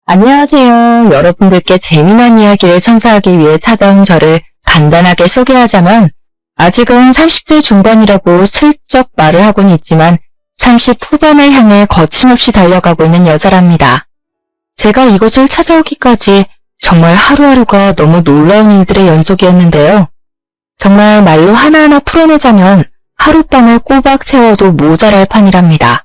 안녕하세요. 여러분들께 재미난 이야기를 선사하기 위해 찾아온 저를 간단하게 소개하자면 아직은 30대 중반이라고 슬쩍 말을 하고는 있지만 30 후반을 향해 거침없이 달려가고 있는 여자랍니다. 제가 이곳을 찾아오기까지 정말 하루하루가 너무 놀라운 일들의 연속이었는데요. 정말 말로 하나하나 풀어내자면 하룻밤을 꼬박 채워도 모자랄 판이랍니다.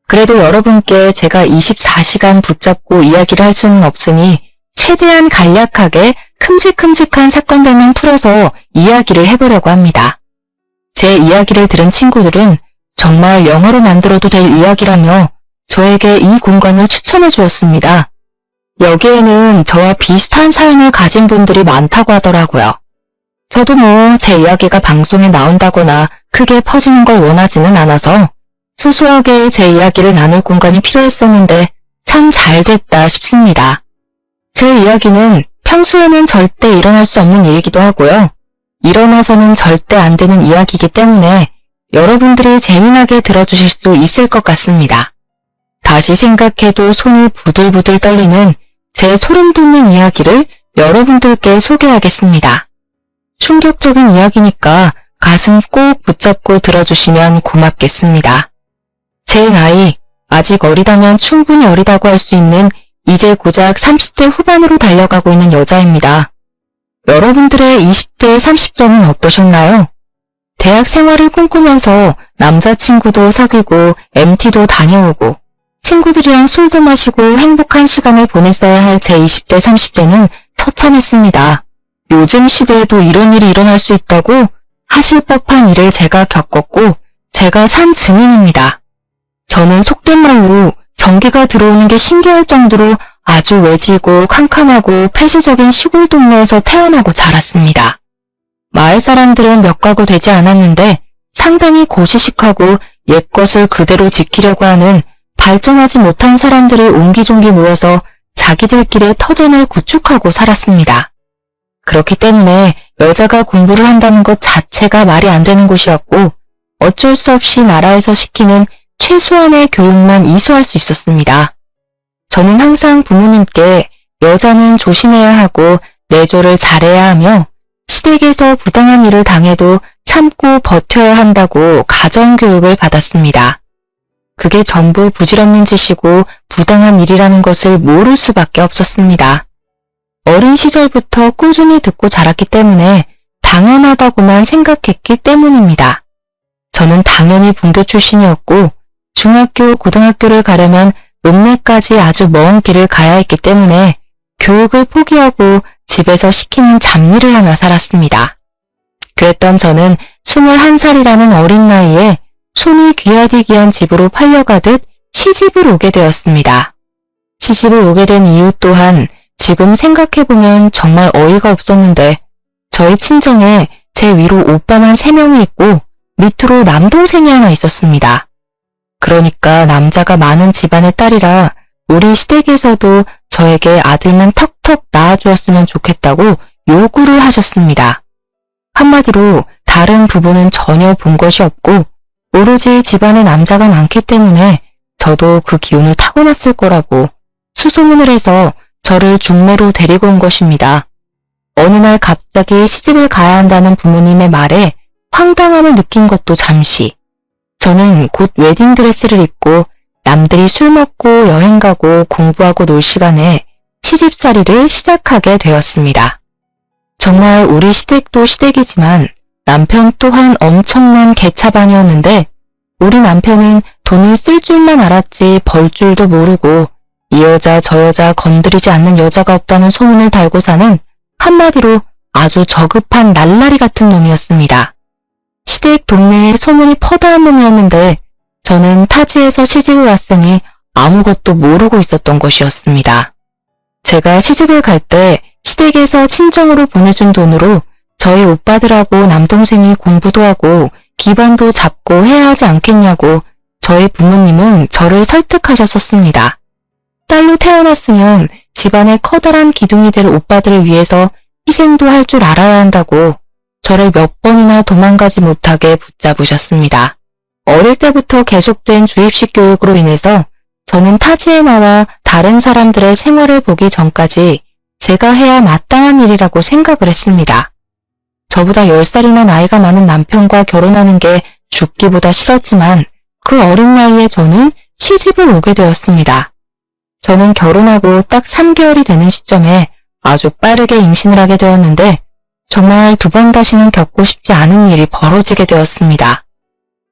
그래도 여러분께 제가 24시간 붙잡고 이야기를 할 수는 없으니 최대한 간략하게 큼직큼직한 사건들만 풀어서 이야기를 해보려고 합니다. 제 이야기를 들은 친구들은 정말 영화로 만들어도 될 이야기라며 저에게 이 공간을 추천해 주었습니다. 여기에는 저와 비슷한 사연을 가진 분들이 많다고 하더라고요. 저도 제 이야기가 방송에 나온다거나 크게 퍼지는 걸 원하지는 않아서 소소하게 제 이야기를 나눌 공간이 필요했었는데 참 잘 됐다 싶습니다. 제 이야기는 평소에는 절대 일어날 수 없는 일이기도 하고요. 일어나서는 절대 안 되는 이야기이기 때문에 여러분들이 재미나게 들어주실 수 있을 것 같습니다. 다시 생각해도 손이 부들부들 떨리는 제 소름 돋는 이야기를 여러분들께 소개하겠습니다. 충격적인 이야기니까 가슴 꼭 붙잡고 들어주시면 고맙겠습니다. 제 나이, 아직 어리다면 충분히 어리다고 할 수 있는 이제 고작 30대 후반으로 달려가고 있는 여자입니다. 여러분들의 20대, 30대는 어떠셨나요? 대학 생활을 꿈꾸면서 남자친구도 사귀고 MT도 다녀오고 친구들이랑 술도 마시고 행복한 시간을 보냈어야 할 제 20대, 30대는 처참했습니다. 요즘 시대에도 이런 일이 일어날 수 있다고 하실 법한 일을 제가 겪었고 제가 산 증인입니다. 저는 속된 말로 전기가 들어오는 게 신기할 정도로 아주 외지고 캄캄하고 폐쇄적인 시골 동네에서 태어나고 자랐습니다. 마을 사람들은 몇 가구 되지 않았는데 상당히 고시식하고 옛것을 그대로 지키려고 하는 발전하지 못한 사람들이 옹기종기 모여서 자기들끼리의 터전을 구축하고 살았습니다. 그렇기 때문에 여자가 공부를 한다는 것 자체가 말이 안 되는 곳이었고 어쩔 수 없이 나라에서 시키는 최소한의 교육만 이수할 수 있었습니다. 저는 항상 부모님께 여자는 조심해야 하고 내조를 잘해야 하며 시댁에서 부당한 일을 당해도 참고 버텨야 한다고 가정교육을 받았습니다. 그게 전부 부질없는 짓이고 부당한 일이라는 것을 모를 수밖에 없었습니다. 어린 시절부터 꾸준히 듣고 자랐기 때문에 당연하다고만 생각했기 때문입니다. 저는 당연히 분교 출신이었고 중학교, 고등학교를 가려면 읍내까지 아주 먼 길을 가야 했기 때문에 교육을 포기하고 집에서 시키는 잡일을 하며 살았습니다. 그랬던 저는 21살이라는 어린 나이에 손이 귀하디 귀한 집으로 팔려가듯 시집을 오게 되었습니다. 시집을 오게 된 이유 또한 지금 생각해보면 정말 어이가 없었는데 저희 친정에 제 위로 오빠만 3명이 있고 밑으로 남동생이 하나 있었습니다. 그러니까 남자가 많은 집안의 딸이라 우리 시댁에서도 저에게 아들만 턱턱 낳아주었으면 좋겠다고 요구를 하셨습니다. 한마디로 다른 부부는 전혀 본 것이 없고 오로지 집안에 남자가 많기 때문에 저도 그 기운을 타고났을 거라고 수소문을 해서 저를 중매로 데리고 온 것입니다. 어느 날 갑자기 시집을 가야 한다는 부모님의 말에 황당함을 느낀 것도 잠시. 저는 곧 웨딩드레스를 입고 남들이 술 먹고 여행 가고 공부하고 놀 시간에 시집살이를 시작하게 되었습니다. 정말 우리 시댁도 시댁이지만 남편 또한 엄청난 개차반이었는데 우리 남편은 돈을 쓸 줄만 알았지 벌 줄도 모르고 이 여자 저 여자 건드리지 않는 여자가 없다는 소문을 달고 사는 한마디로 아주 저급한 날라리 같은 놈이었습니다. 시댁 동네에 소문이 퍼다한 놈이었는데 저는 타지에서 시집을 왔으니 아무것도 모르고 있었던 것이었습니다. 제가 시집을 갈 때 시댁에서 친정으로 보내준 돈으로 저희 오빠들하고 남동생이 공부도 하고 기반도 잡고 해야 하지 않겠냐고 저희 부모님은 저를 설득하셨었습니다. 딸로 태어났으면 집안의 커다란 기둥이 될 오빠들을 위해서 희생도 할 줄 알아야 한다고 저를 몇 번이나 도망가지 못하게 붙잡으셨습니다. 어릴 때부터 계속된 주입식 교육으로 인해서 저는 타지에 나와 다른 사람들의 생활을 보기 전까지 제가 해야 마땅한 일이라고 생각을 했습니다. 저보다 10살이나 나이가 많은 남편과 결혼하는 게 죽기보다 싫었지만 그 어린 나이에 저는 시집을 오게 되었습니다. 저는 결혼하고 딱 3개월이 되는 시점에 아주 빠르게 임신을 하게 되었는데 정말 2번 다시는 겪고 싶지 않은 일이 벌어지게 되었습니다.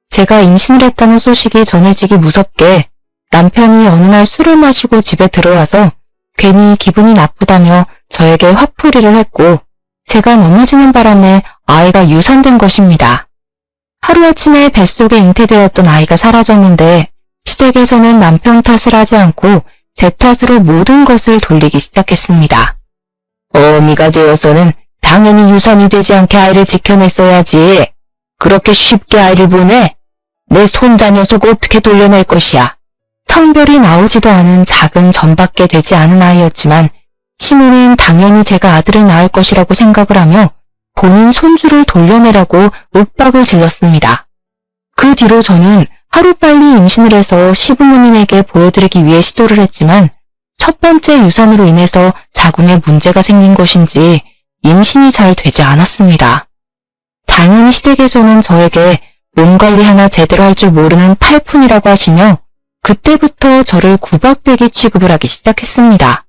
제가 임신을 했다는 소식이 전해지기 무섭게 남편이 어느 날 술을 마시고 집에 들어와서 괜히 기분이 나쁘다며 저에게 화풀이를 했고 제가 넘어지는 바람에 아이가 유산된 것입니다. 하루아침에 뱃속에 잉태되었던 아이가 사라졌는데 시댁에서는 남편 탓을 하지 않고 제 탓으로 모든 것을 돌리기 시작했습니다. 어미가 되어서는 당연히 유산이 되지 않게 아이를 지켜냈어야지. 그렇게 쉽게 아이를 보내? 내 손자 녀석 어떻게 돌려낼 것이야. 성별이 나오지도 않은 작은 전밖에 되지 않은 아이였지만 시모는 당연히 제가 아들을 낳을 것이라고 생각을 하며 본인 손주를 돌려내라고 윽박을 질렀습니다. 그 뒤로 저는 하루빨리 임신을 해서 시부모님에게 보여드리기 위해 시도를 했지만 첫 번째 유산으로 인해서 자궁에 문제가 생긴 것인지 임신이 잘 되지 않았습니다. 당연히 시댁에서는 저에게 몸 관리 하나 제대로 할 줄 모르는 팔푼이라고 하시며 그때부터 저를 구박대기 취급을 하기 시작했습니다.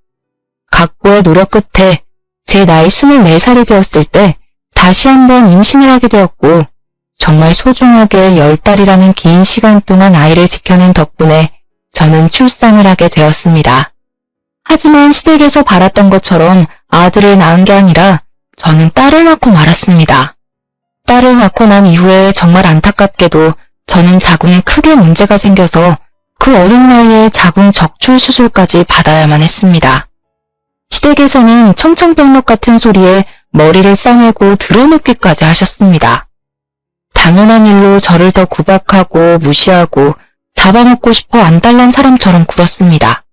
각고의 노력 끝에 제 나이 24살이 되었을 때 다시 한번 임신을 하게 되었고 정말 소중하게 10달이라는 긴 시간 동안 아이를 지켜낸 덕분에 저는 출산을 하게 되었습니다. 하지만 시댁에서 바랐던 것처럼 아들을 낳은 게 아니라 저는 딸을 낳고 말았습니다. 딸을 낳고 난 이후에 정말 안타깝게도 저는 자궁에 크게 문제가 생겨서 그 어린 나이에 자궁 적출 수술까지 받아야만 했습니다. 시댁에서는 청청병력 같은 소리에 머리를 싸매고 드러눕기까지 하셨습니다. 당연한 일로 저를 더 구박하고 무시하고 잡아먹고 싶어 안달난 사람처럼 굴었습니다.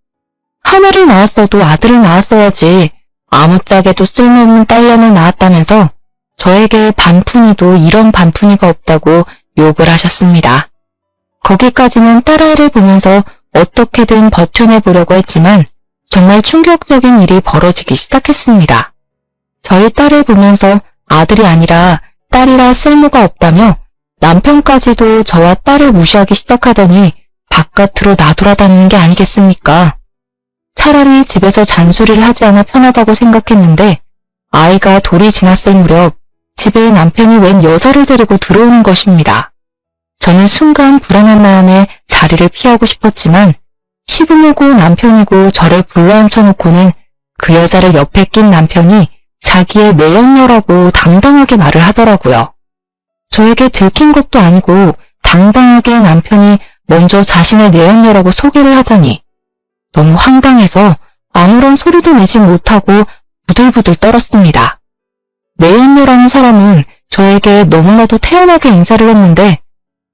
하나를 낳았어도 아들을 낳았어야지 아무짝에도 쓸모없는 딸년을 낳았다면서 저에게 반푼이도 이런 반푼이가 없다고 욕을 하셨습니다. 거기까지는 딸아이를 보면서 어떻게든 버텨내보려고 했지만 정말 충격적인 일이 벌어지기 시작했습니다. 저희 딸을 보면서 아들이 아니라 딸이라 쓸모가 없다며 남편까지도 저와 딸을 무시하기 시작하더니 바깥으로 나돌아다니는 게 아니겠습니까? 차라리 집에서 잔소리를 하지 않아 편하다고 생각했는데 아이가 돌이 지났을 무렵 집에 남편이 웬 여자를 데리고 들어오는 것입니다. 저는 순간 불안한 마음에 자리를 피하고 싶었지만 시부모고 남편이고 저를 불러앉혀놓고는 그 여자를 옆에 낀 남편이 자기의 내연녀라고 당당하게 말을 하더라고요. 저에게 들킨 것도 아니고 당당하게 남편이 먼저 자신의 내연녀라고 소개를 하다니 너무 황당해서 아무런 소리도 내지 못하고 부들부들 떨었습니다. 내연녀라는 사람은 저에게 너무나도 태연하게 인사를 했는데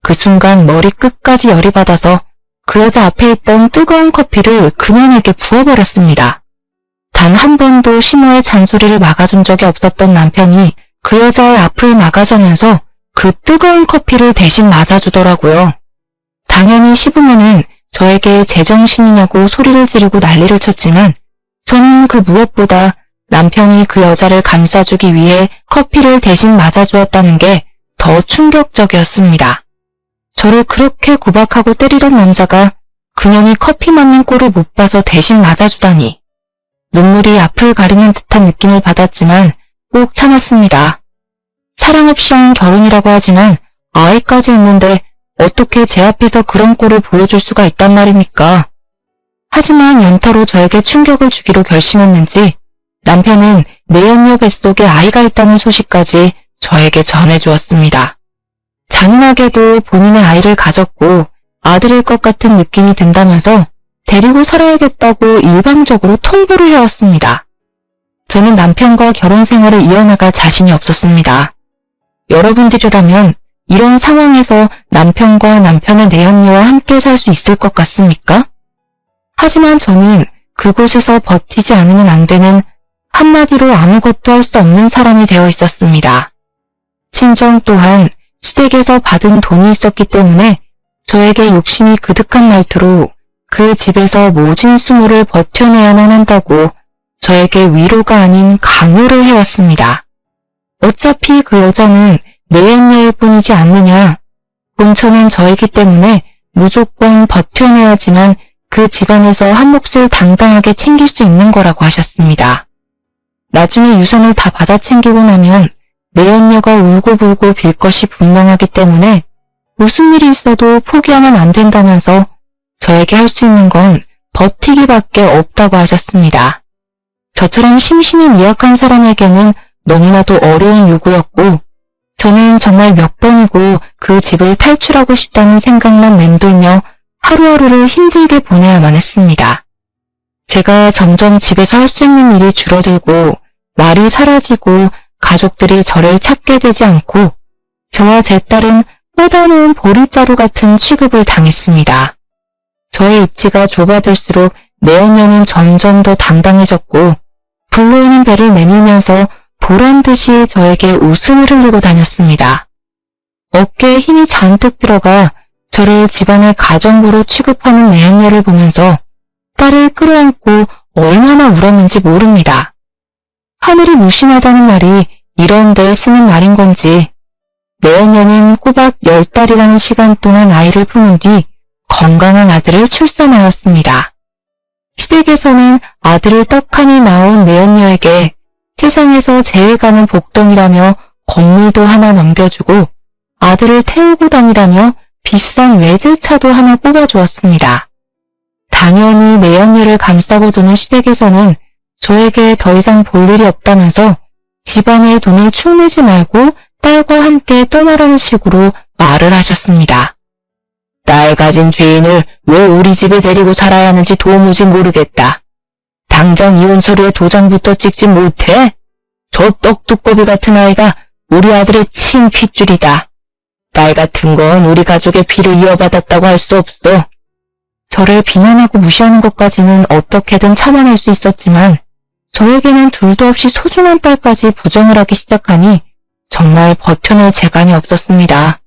그 순간 머리 끝까지 열이 받아서 그 여자 앞에 있던 뜨거운 커피를 그녀에게 부어버렸습니다. 단 한 번도 시모의 잔소리를 막아준 적이 없었던 남편이 그 여자의 앞을 막아서면서 그 뜨거운 커피를 대신 맞아주더라고요. 당연히 시부모는 저에게 제정신이냐고 소리를 지르고 난리를 쳤지만 저는 그 무엇보다 남편이 그 여자를 감싸주기 위해 커피를 대신 맞아주었다는 게 더 충격적이었습니다. 저를 그렇게 구박하고 때리던 남자가 그년이 커피 맞는 꼴을 못 봐서 대신 맞아주다니 눈물이 앞을 가리는 듯한 느낌을 받았지만 꼭 참았습니다. 사랑 없이 한 결혼이라고 하지만 아이까지 있는데 어떻게 제 앞에서 그런 꼴을 보여줄 수가 있단 말입니까? 하지만 연타로 저에게 충격을 주기로 결심했는지 남편은 내연녀 뱃속에 아이가 있다는 소식까지 저에게 전해주었습니다. 잔인하게도 본인의 아이를 가졌고 아들일 것 같은 느낌이 든다면서 데리고 살아야겠다고 일방적으로 통보를 해왔습니다. 저는 남편과 결혼 생활을 이어나갈 자신이 없었습니다. 여러분들이라면 이런 상황에서 남편과 남편의 내연녀와 함께 살 수 있을 것 같습니까? 하지만 저는 그곳에서 버티지 않으면 안 되는 한마디로 아무것도 할 수 없는 사람이 되어 있었습니다. 친정 또한 시댁에서 받은 돈이 있었기 때문에 저에게 욕심이 그득한 말투로 그 집에서 모진 수모를 버텨내야만 한다고 저에게 위로가 아닌 강요를 해왔습니다. 어차피 그 여자는 내연녀일 뿐이지 않느냐. 본처는 저이기 때문에 무조건 버텨내야지만 그 집안에서 한 몫을 당당하게 챙길 수 있는 거라고 하셨습니다. 나중에 유산을 다 받아 챙기고 나면 내연녀가 울고불고 빌 것이 분명하기 때문에 무슨 일이 있어도 포기하면 안 된다면서 저에게 할 수 있는 건 버티기밖에 없다고 하셨습니다. 저처럼 심신이 미약한 사람에게는 너무나도 어려운 요구였고 저는 정말 몇 번이고 그 집을 탈출하고 싶다는 생각만 맴돌며 하루하루를 힘들게 보내야만 했습니다. 제가 점점 집에서 할 수 있는 일이 줄어들고 말이 사라지고 가족들이 저를 찾게 되지 않고 저와 제 딸은 뻗어놓은 보리자루 같은 취급을 당했습니다. 저의 입지가 좁아들수록 내연녀는 점점 더 당당해졌고 불러오는 배를 내밀면서 보란듯이 저에게 웃음을 흘리고 다녔습니다. 어깨에 힘이 잔뜩 들어가 저를 집안의 가정부로 취급하는 내연녀를 보면서 딸을 끌어안고 얼마나 울었는지 모릅니다. 하늘이 무심하다는 말이 이런 데에 쓰는 말인 건지 내연녀는 꼬박 10달이라는 시간 동안 아이를 품은 뒤 건강한 아들을 출산하였습니다. 시댁에서는 아들을 떡하니 낳은 내연녀에게 세상에서 제일 가는 복덩이라며 건물도 하나 넘겨주고 아들을 태우고 다니라며 비싼 외제차도 하나 뽑아주었습니다. 당연히 내연녀를 감싸고 도는 시댁에서는 저에게 더 이상 볼 일이 없다면서 집안에 돈을 축 내지 말고 딸과 함께 떠나라는 식으로 말을 하셨습니다. 딸 가진 죄인을 왜 우리 집에 데리고 살아야 하는지 도무지 모르겠다. 당장 이혼 서류에 도장부터 찍지 못해? 저 떡두꺼비 같은 아이가 우리 아들의 친 핏줄이다. 딸 같은 건 우리 가족의 피를 이어받았다고 할 수 없어. 저를 비난하고 무시하는 것까지는 어떻게든 참아낼 수 있었지만 저에게는 둘도 없이 소중한 딸까지 부정을 하기 시작하니 정말 버텨낼 재간이 없었습니다.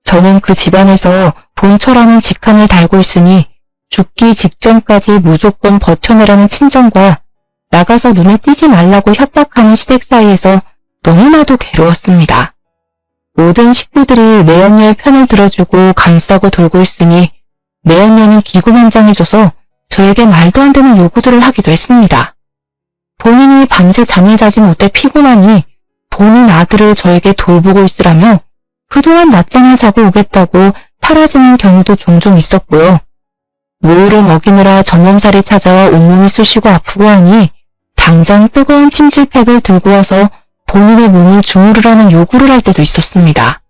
저는 그 집안에서 본처라는 직함을 달고 있으니 죽기 직전까지 무조건 버텨내라는 친정과 나가서 눈에 띄지 말라고 협박하는 시댁 사이에서 너무나도 괴로웠습니다. 모든 식구들이 내연녀의 편을 들어주고 감싸고 돌고 있으니 내연녀는 기고만장해져서 저에게 말도 안 되는 요구들을 하기도 했습니다. 본인이 밤새 잠을 자지 못해 피곤하니 본인 아들을 저에게 돌보고 있으라며 그동안 낮잠을 자고 오겠다고 사라지는 경우도 종종 있었고요. 모유를 먹이느라 전몸살이 찾아와 온몸이 쑤시고 아프고 하니 당장 뜨거운 침질팩을 들고 와서 본인의 몸을 주무르라는 요구를 할 때도 있었습니다.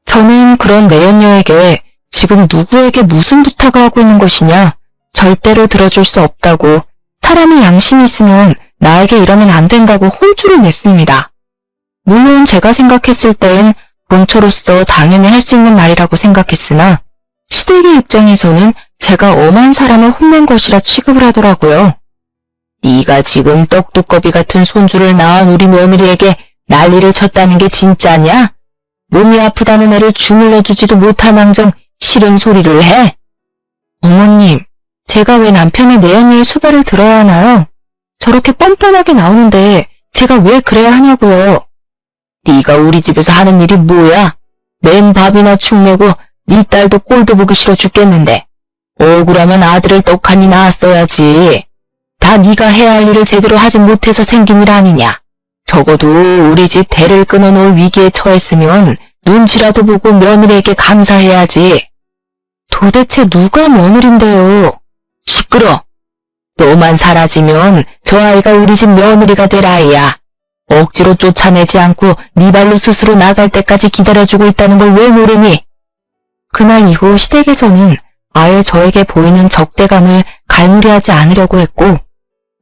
저는 그런 내연녀에게 지금 누구에게 무슨 부탁을 하고 있는 것이냐, 절대로 들어줄 수 없다고, 사람이 양심이 있으면 나에게 이러면 안 된다고 혼쭐을 냈습니다. 물론 제가 생각했을 땐 본처로서 당연히 할 수 있는 말이라고 생각했으나 시댁의 입장에서는 제가 엄한 사람을 혼낸 것이라 취급을 하더라고요. 네가 지금 떡두꺼비 같은 손주를 낳은 우리 며느리에게 난리를 쳤다는 게 진짜냐? 몸이 아프다는 애를 주물러주지도 못할 망정 싫은 소리를 해? 어머님, 제가 왜 남편의 내연녀의 수발을 들어야 하나요? 저렇게 뻔뻔하게 나오는데 제가 왜 그래야 하냐고요. 네가 우리 집에서 하는 일이 뭐야? 맨 밥이나 축 내고 네 딸도 꼴도 보기 싫어 죽겠는데 억울하면 아들을 떡하니 낳았어야지. 다 네가 해야 할 일을 제대로 하지 못해서 생긴 일 아니냐. 적어도 우리 집 대를 끊어놓을 위기에 처했으면 눈치라도 보고 며느리에게 감사해야지. 도대체 누가 며느린데요? 시끄러. 너만 사라지면 저 아이가 우리 집 며느리가 될 아이야. 억지로 쫓아내지 않고 네 발로 스스로 나갈 때까지 기다려주고 있다는 걸 왜 모르니? 그날 이후 시댁에서는 아예 저에게 보이는 적대감을 갈무리하지 않으려고 했고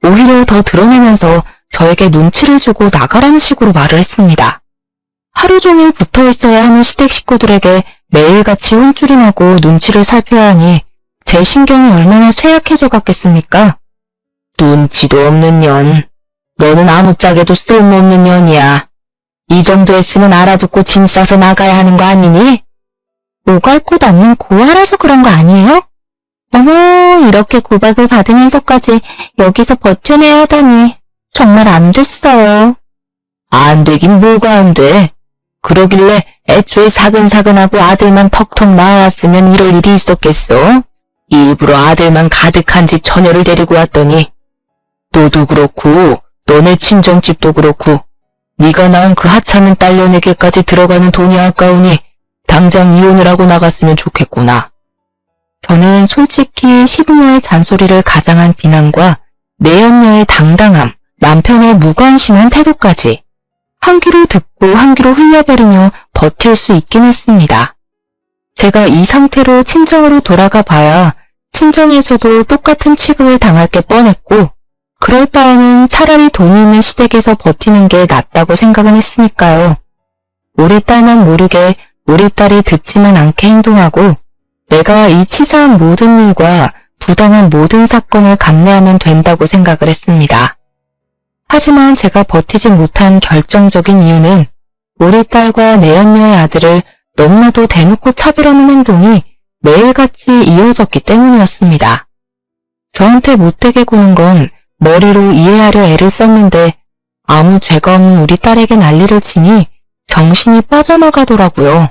오히려 더 드러내면서 저에게 눈치를 주고 나가라는 식으로 말을 했습니다. 하루 종일 붙어 있어야 하는 시댁 식구들에게 매일같이 혼쭐이 나고 눈치를 살펴야 하니 제 신경이 얼마나 쇠약해져 갔겠습니까? 눈치도 없는 년. 너는 아무짝에도 쓸모없는 년이야. 이 정도 했으면 알아듣고 짐 싸서 나가야 하는 거 아니니? 오갈 곳 없는 고아라서 그런 거 아니에요? 어머, 이렇게 구박을 받으면서까지 여기서 버텨내야 하다니 정말 안 됐어요. 안 되긴 뭐가 안 돼. 그러길래 애초에 사근사근하고 아들만 턱턱 낳아왔으면 이럴 일이 있었겠어? 일부러 아들만 가득한 집 처녀를 데리고 왔더니 너도 그렇고 너네 친정집도 그렇고 네가 낳은 그 하찮은 딸려내게까지 들어가는 돈이 아까우니 당장 이혼을 하고 나갔으면 좋겠구나. 저는 솔직히 시부모의 잔소리를 가장한 비난과 내연녀의 당당함, 남편의 무관심한 태도까지 한 귀로 듣고 한 귀로 흘려버리며 버틸 수 있긴 했습니다. 제가 이 상태로 친정으로 돌아가 봐야 친정에서도 똑같은 취급을 당할 게 뻔했고 그럴 바에는 차라리 돈이 있는 시댁에서 버티는 게 낫다고 생각은 했으니까요. 우리 딸만 모르게 우리 딸이 듣지만 않게 행동하고 내가 이 치사한 모든 일과 부당한 모든 사건을 감내하면 된다고 생각을 했습니다. 하지만 제가 버티지 못한 결정적인 이유는 우리 딸과 내연녀의 아들을 너무나도 대놓고 차별하는 행동이 매일같이 이어졌기 때문이었습니다. 저한테 못되게 구는 건 머리로 이해하려 애를 썼는데 아무 죄가 없는 우리 딸에게 난리를 치니 정신이 빠져나가더라고요.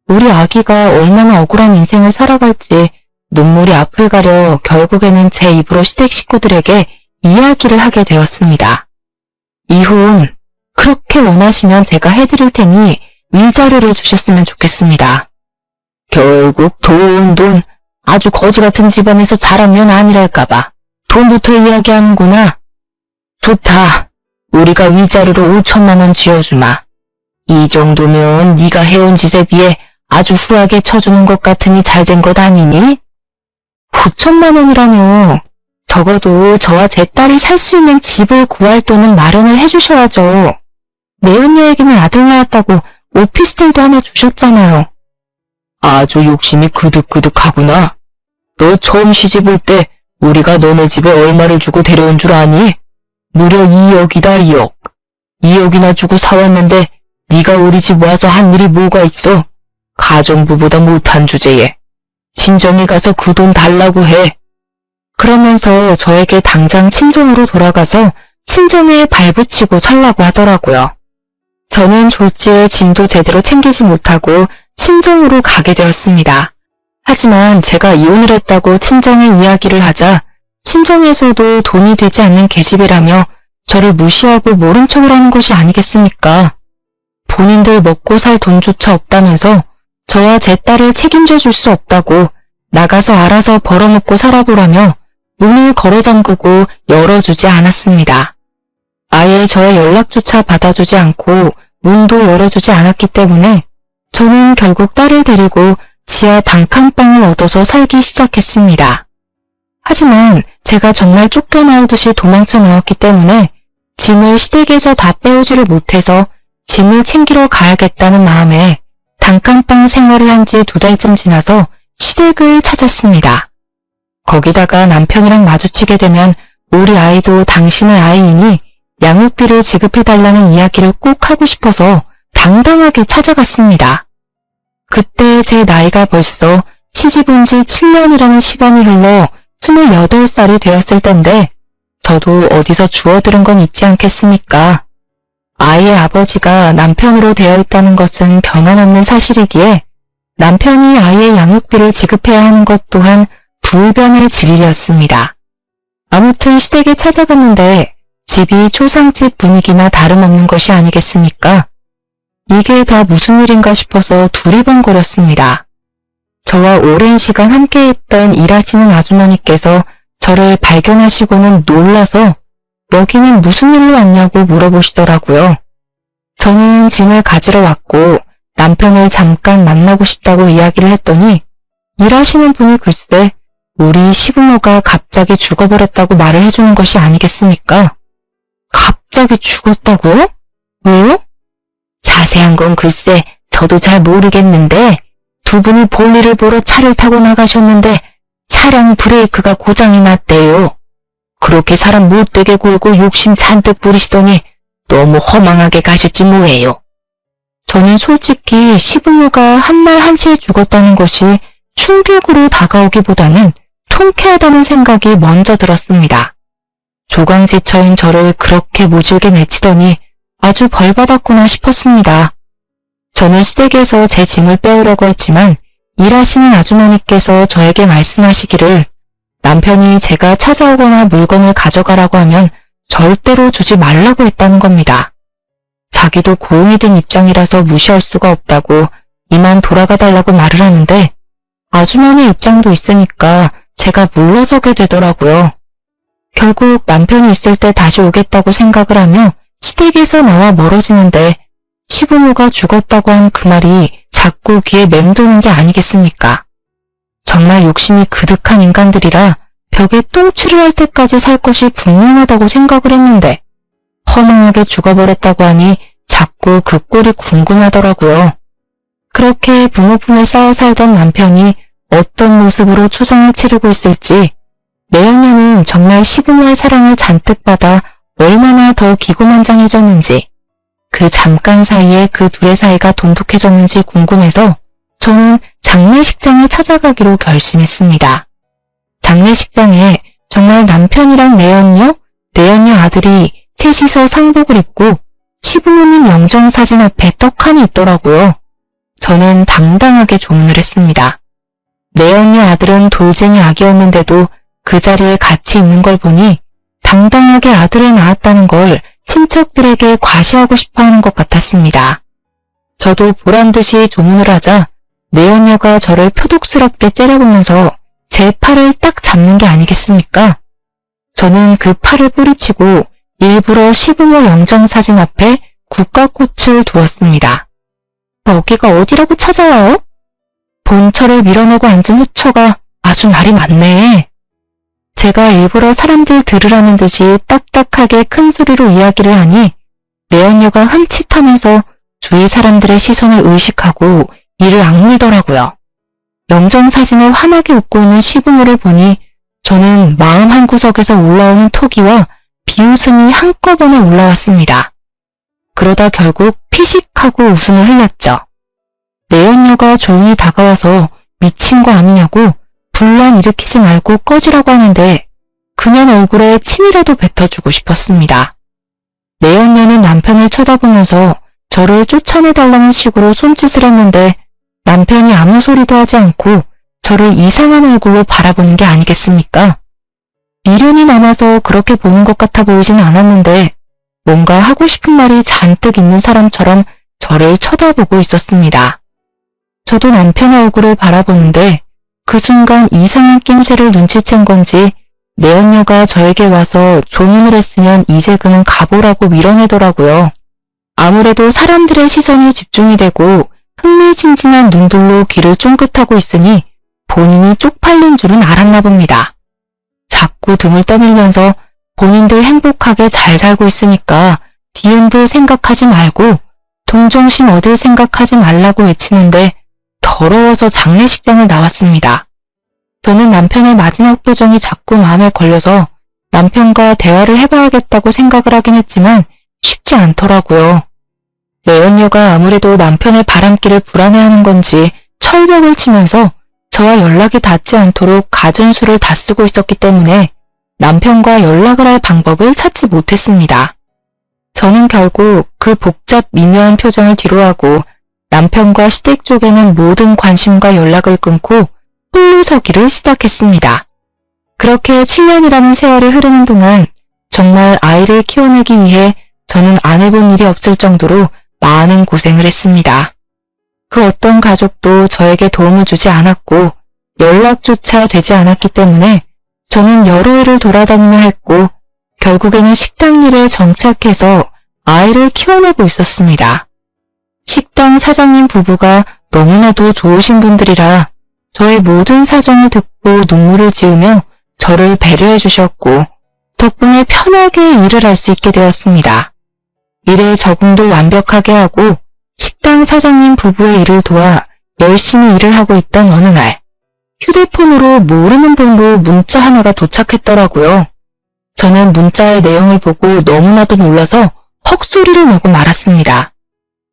우리 아기가 얼마나 억울한 인생을 살아갈지 눈물이 앞을 가려 결국에는 제 입으로 시댁 식구들에게 이야기를 하게 되었습니다. 이혼, 그렇게 원하시면 제가 해드릴 테니 위자료를 주셨으면 좋겠습니다. 결국 돈, 아주 거지 같은 집안에서 자란 년 아니랄까봐 돈부터 이야기하는구나. 좋다. 우리가 위자료로 5천만 원 지어주마. 이 정도면 네가 해온 짓에 비해 아주 후하게 쳐주는 것 같으니 잘된 것 아니니? 5천만 원이라뇨. 적어도 저와 제 딸이 살 수 있는 집을 구할 돈은 마련을 해주셔야죠. 내연녀에게는 아들 낳았다고 오피스텔도 하나 주셨잖아요. 아주 욕심이 그득그득하구나. 너 처음 시집 올 때 우리가 너네 집에 얼마를 주고 데려온 줄 아니? 무려 2억이다, 2억. 2억이나 주고 사왔는데 네가 우리 집 와서 한 일이 뭐가 있어? 가정부보다 못한 주제에. 친정에 가서 그 돈 달라고 해. 그러면서 저에게 당장 친정으로 돌아가서 친정에 발붙이고 살라고 하더라고요. 저는 졸지에 짐도 제대로 챙기지 못하고 친정으로 가게 되었습니다. 하지만 제가 이혼을 했다고 친정에 이야기를 하자 친정에서도 돈이 되지 않는 계집애라며 저를 무시하고 모른 척을 하는 것이 아니겠습니까? 본인들 먹고 살 돈조차 없다면서 저와 제 딸을 책임져 줄 수 없다고 나가서 알아서 벌어먹고 살아보라며 문을 걸어 잠그고 열어주지 않았습니다. 아예 저의 연락조차 받아주지 않고 문도 열어주지 않았기 때문에 저는 결국 딸을 데리고 지하 단칸방을 얻어서 살기 시작했습니다. 하지만 제가 정말 쫓겨나오듯이 도망쳐 나왔기 때문에 짐을 시댁에서 다 빼오지를 못해서 짐을 챙기러 가야겠다는 마음에 단칸방 생활을 한 지 2달쯤 지나서 시댁을 찾았습니다. 거기다가 남편이랑 마주치게 되면 우리 아이도 당신의 아이이니 양육비를 지급해달라는 이야기를 꼭 하고 싶어서 당당하게 찾아갔습니다. 그때 제 나이가 벌써 시집 온 지 7년이라는 시간이 흘러 28살이 되었을 텐데 저도 어디서 주워들은 건 있지 않겠습니까? 아이의 아버지가 남편으로 되어 있다는 것은 변함없는 사실이기에 남편이 아이의 양육비를 지급해야 하는 것 또한 불변의 진리였습니다. 아무튼 시댁에 찾아갔는데 집이 초상집 분위기나 다름없는 것이 아니겠습니까? 이게 다 무슨 일인가 싶어서 두리번거렸습니다. 저와 오랜 시간 함께했던 일하시는 아주머니께서 저를 발견하시고는 놀라서 여기는 무슨 일로 왔냐고 물어보시더라고요. 저는 짐을 가지러 왔고 남편을 잠깐 만나고 싶다고 이야기를 했더니 일하시는 분이 글쎄 우리 시부모가 갑자기 죽어버렸다고 말을 해주는 것이 아니겠습니까? 갑자기 죽었다고요? 왜요? 자세한 건 글쎄 저도 잘 모르겠는데 두 분이 볼일을 보러 차를 타고 나가셨는데 차량 브레이크가 고장이 났대요. 그렇게 사람 못되게 굴고 욕심 잔뜩 부리시더니 너무 허망하게 가셨지 뭐예요. 저는 솔직히 시부모가 한날 한시에 죽었다는 것이 충격으로 다가오기보다는 통쾌하다는 생각이 먼저 들었습니다. 조강지처인 저를 그렇게 모질게 내치더니 아주 벌받았구나 싶었습니다. 저는 시댁에서 제 짐을 빼오려고 했지만 일하시는 아주머니께서 저에게 말씀하시기를 남편이 제가 찾아오거나 물건을 가져가라고 하면 절대로 주지 말라고 했다는 겁니다. 자기도 고용이 된 입장이라서 무시할 수가 없다고 이만 돌아가 달라고 말을 하는데 아주머니 입장도 있으니까 제가 물러서게 되더라고요. 결국 남편이 있을 때 다시 오겠다고 생각을 하며 시댁에서 나와 멀어지는데 시부모가 죽었다고 한 그 말이 자꾸 귀에 맴도는 게 아니겠습니까? 정말 욕심이 그득한 인간들이라 벽에 똥칠을 할 때까지 살 것이 분명하다고 생각을 했는데 허망하게 죽어버렸다고 하니 자꾸 그 꼴이 궁금하더라고요. 그렇게 부모 품에 쌓여 살던 남편이 어떤 모습으로 초장을 치르고 있을지 내연녀는 정말 시부모의 사랑을 잔뜩 받아 얼마나 더 기고만장해졌는지 그 잠깐 사이에 그 둘의 사이가 돈독해졌는지 궁금해서 저는 장례식장을 찾아가기로 결심했습니다. 장례식장에 정말 남편이랑 내연녀 아들이 셋이서 상복을 입고 시부모님 영정사진 앞에 떡하니 있더라고요. 저는 당당하게 조문을 했습니다. 내연녀 아들은 돌쟁이 아기였는데도 그 자리에 같이 있는 걸 보니 당당하게 아들을 낳았다는 걸 친척들에게 과시하고 싶어하는 것 같았습니다. 저도 보란듯이 조문을 하자 내연녀가 저를 표독스럽게 째려보면서 제 팔을 딱 잡는 게 아니겠습니까? 저는 그 팔을 뿌리치고 일부러 시부모 영정사진 앞에 국화꽃을 두었습니다. 여기가 어디라고 찾아와요? 본처를 밀어내고 앉은 후처가 아주 말이 많네. 제가 일부러 사람들 들으라는 듯이 딱딱하게 큰 소리로 이야기를 하니 내연녀가 흠칫하면서 주위 사람들의 시선을 의식하고 이를 악물더라고요. 영정사진에 환하게 웃고 있는 시부모를 보니 저는 마음 한구석에서 올라오는 토기와 비웃음이 한꺼번에 올라왔습니다. 그러다 결국 피식하고 웃음을 흘렸죠. 내연녀가 조용히 다가와서 미친 거 아니냐고 분란 일으키지 말고 꺼지라고 하는데 그냥 얼굴에 침이라도 뱉어주고 싶었습니다. 내연녀는 남편을 쳐다보면서 저를 쫓아내달라는 식으로 손짓을 했는데 남편이 아무 소리도 하지 않고 저를 이상한 얼굴로 바라보는 게 아니겠습니까? 미련이 남아서 그렇게 보는 것 같아 보이진 않았는데 뭔가 하고 싶은 말이 잔뜩 있는 사람처럼 저를 쳐다보고 있었습니다. 저도 남편의 얼굴을 바라보는데 그 순간 이상한 낌새를 눈치챈 건지 내연녀가 저에게 와서 조문을 했으면 이제 그만 가보라고 밀어내더라고요. 아무래도 사람들의 시선이 집중이 되고 흥미진진한 눈들로 귀를 쫑긋하고 있으니 본인이 쪽팔린 줄은 알았나 봅니다. 자꾸 등을 떠밀면서 본인들 행복하게 잘 살고 있으니까 뒤흔들 생각하지 말고 동정심 얻을 생각하지 말라고 외치는데 더러워서 장례식장을 나왔습니다. 저는 남편의 마지막 표정이 자꾸 마음에 걸려서 남편과 대화를 해봐야겠다고 생각을 하긴 했지만 쉽지 않더라고요. 내연녀가 아무래도 남편의 바람길을 불안해하는 건지 철벽을 치면서 저와 연락이 닿지 않도록 갖은 수를 다 쓰고 있었기 때문에 남편과 연락을 할 방법을 찾지 못했습니다. 저는 결국 그 복잡 미묘한 표정을 뒤로하고 남편과 시댁 쪽에는 모든 관심과 연락을 끊고 홀로 서기를 시작했습니다. 그렇게 7년이라는 세월이 흐르는 동안 정말 아이를 키워내기 위해 저는 안 해본 일이 없을 정도로 많은 고생을 했습니다. 그 어떤 가족도 저에게 도움을 주지 않았고 연락조차 되지 않았기 때문에 저는 여러 해를 돌아다니며 했고 결국에는 식당 일에 정착해서 아이를 키워내고 있었습니다. 식당 사장님 부부가 너무나도 좋으신 분들이라 저의 모든 사정을 듣고 눈물을 지으며 저를 배려해 주셨고 덕분에 편하게 일을 할 수 있게 되었습니다. 일에 적응도 완벽하게 하고 식당 사장님 부부의 일을 도와 열심히 일을 하고 있던 어느 날 휴대폰으로 모르는 번호 문자 하나가 도착했더라고요. 저는 문자의 내용을 보고 너무나도 놀라서 헉소리를 내고 말았습니다.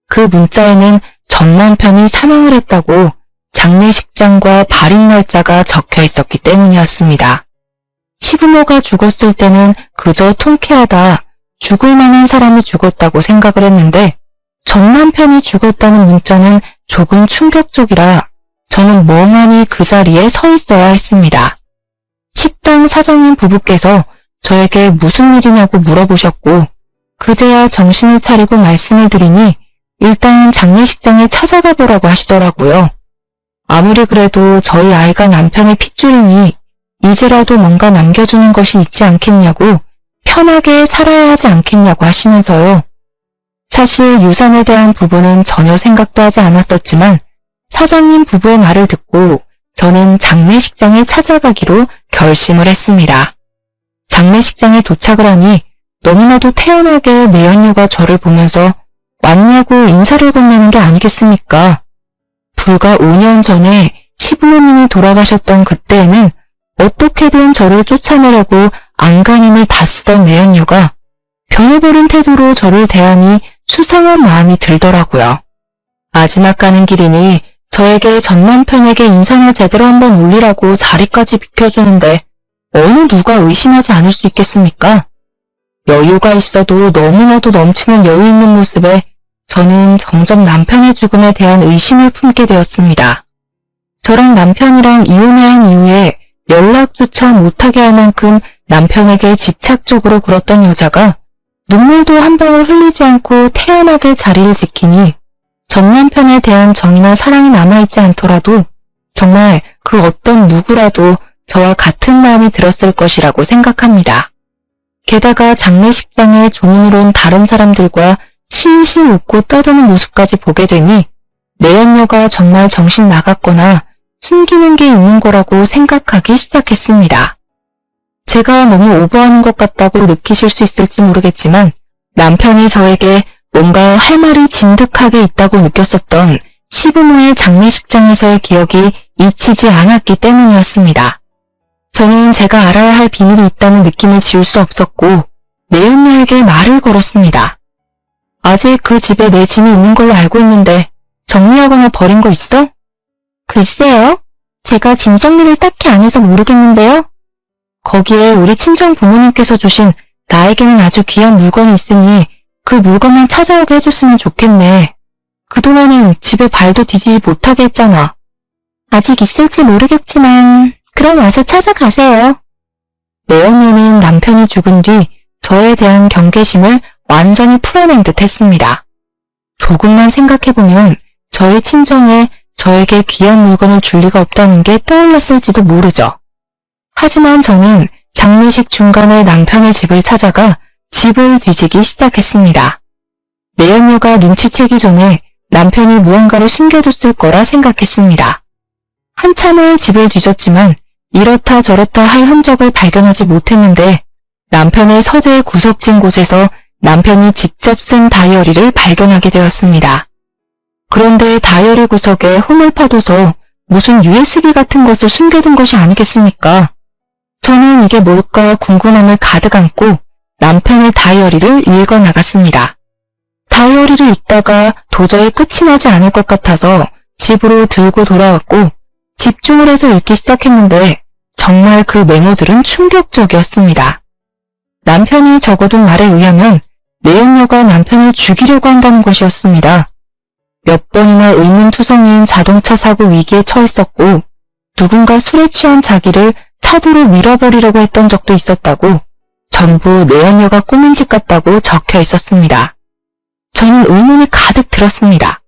그 문자에는 전 남편이 사망을 했다고 장례식장과 발인 날짜가 적혀 있었기 때문이었습니다. 시부모가 죽었을 때는 그저 통쾌하다, 죽을 만한 사람이 죽었다고 생각을 했는데 전 남편이 죽었다는 문자는 조금 충격적이라 저는 멍하니 그 자리에 서 있어야 했습니다. 식당 사장님 부부께서 저에게 무슨 일이냐고 물어보셨고 그제야 정신을 차리고 말씀을 드리니 일단 장례식장에 찾아가 보라고 하시더라고요. 아무리 그래도 저희 아이가 남편의 핏줄이니 이제라도 뭔가 남겨주는 것이 있지 않겠냐고, 편하게 살아야 하지 않겠냐고 하시면서요. 사실 유산에 대한 부분은 전혀 생각도 하지 않았었지만 사장님 부부의 말을 듣고 저는 장례식장에 찾아가기로 결심을 했습니다. 장례식장에 도착을 하니 너무나도 태연하게 내연녀가 저를 보면서 왔냐고 인사를 건네는 게 아니겠습니까? 불과 5년 전에 시부모님이 돌아가셨던 그때에는 어떻게든 저를 쫓아내려고 안간힘을 다 쓰던 내연녀가 변해버린 태도로 저를 대하니 수상한 마음이 들더라고요. 마지막 가는 길이니 저에게 전 남편에게 인상을 제대로 한번 올리라고 자리까지 비켜주는데 어느 누가 의심하지 않을 수 있겠습니까? 여유가 있어도 너무나도 넘치는 여유 있는 모습에 저는 점점 남편의 죽음에 대한 의심을 품게 되었습니다. 저랑 남편이랑 이혼해야 한 이후에 연락조차 못하게 할 만큼 남편에게 집착적으로 굴었던 여자가 눈물도 한 방울 흘리지 않고 태연하게 자리를 지키니 전 남편에 대한 정이나 사랑이 남아있지 않더라도 정말 그 어떤 누구라도 저와 같은 마음이 들었을 것이라고 생각합니다. 게다가 장례식장에 조문으로 온 다른 사람들과 실실 웃고 떠드는 모습까지 보게 되니 내연녀가 정말 정신 나갔거나 숨기는 게 있는 거라고 생각하기 시작했습니다. 제가 너무 오버하는 것 같다고 느끼실 수 있을지 모르겠지만 남편이 저에게 뭔가 할 말이 진득하게 있다고 느꼈었던 시부모의 장례식장에서의 기억이 잊히지 않았기 때문이었습니다. 저는 제가 알아야 할 비밀이 있다는 느낌을 지울 수 없었고 내연녀에게 말을 걸었습니다. 아직 그 집에 내 짐이 있는 걸로 알고 있는데 정리하거나 버린 거 있어? 글쎄요. 제가 짐 정리를 딱히 안 해서 모르겠는데요. 거기에 우리 친정 부모님께서 주신 나에게는 아주 귀한 물건이 있으니 그 물건만 찾아오게 해줬으면 좋겠네. 그동안은 집에 발도 디디지 못하게 했잖아. 아직 있을지 모르겠지만 그럼 와서 찾아가세요. 내연녀는 남편이 죽은 뒤 저에 대한 경계심을 완전히 풀어낸 듯 했습니다. 조금만 생각해보면 저희 친정에 저에게 귀한 물건을 줄 리가 없다는 게 떠올랐을지도 모르죠. 하지만 저는 장례식 중간에 남편의 집을 찾아가 집을 뒤지기 시작했습니다. 내연녀가 눈치채기 전에 남편이 무언가를 숨겨뒀을 거라 생각했습니다. 한참을 집을 뒤졌지만 이렇다 저렇다 할 흔적을 발견하지 못했는데 남편의 서재 구석진 곳에서 남편이 직접 쓴 다이어리를 발견하게 되었습니다. 그런데 다이어리 구석에 홈을 파둬서 무슨 USB 같은 것을 숨겨둔 것이 아니겠습니까? 저는 이게 뭘까 궁금함을 가득 안고 남편의 다이어리를 읽어 나갔습니다. 다이어리를 읽다가 도저히 끝이 나지 않을 것 같아서 집으로 들고 돌아왔고 집중을 해서 읽기 시작했는데 정말 그 메모들은 충격적이었습니다. 남편이 적어둔 말에 의하면 내연녀가 남편을 죽이려고 한다는 것이었습니다. 몇 번이나 의문투성이인 자동차 사고 위기에 처했었고 누군가 술에 취한 자기를 차도로 밀어버리려고 했던 적도 있었다고 전부 내연녀가 꾸민 짓 같다고 적혀 있었습니다. 저는 의문이 가득 들었습니다.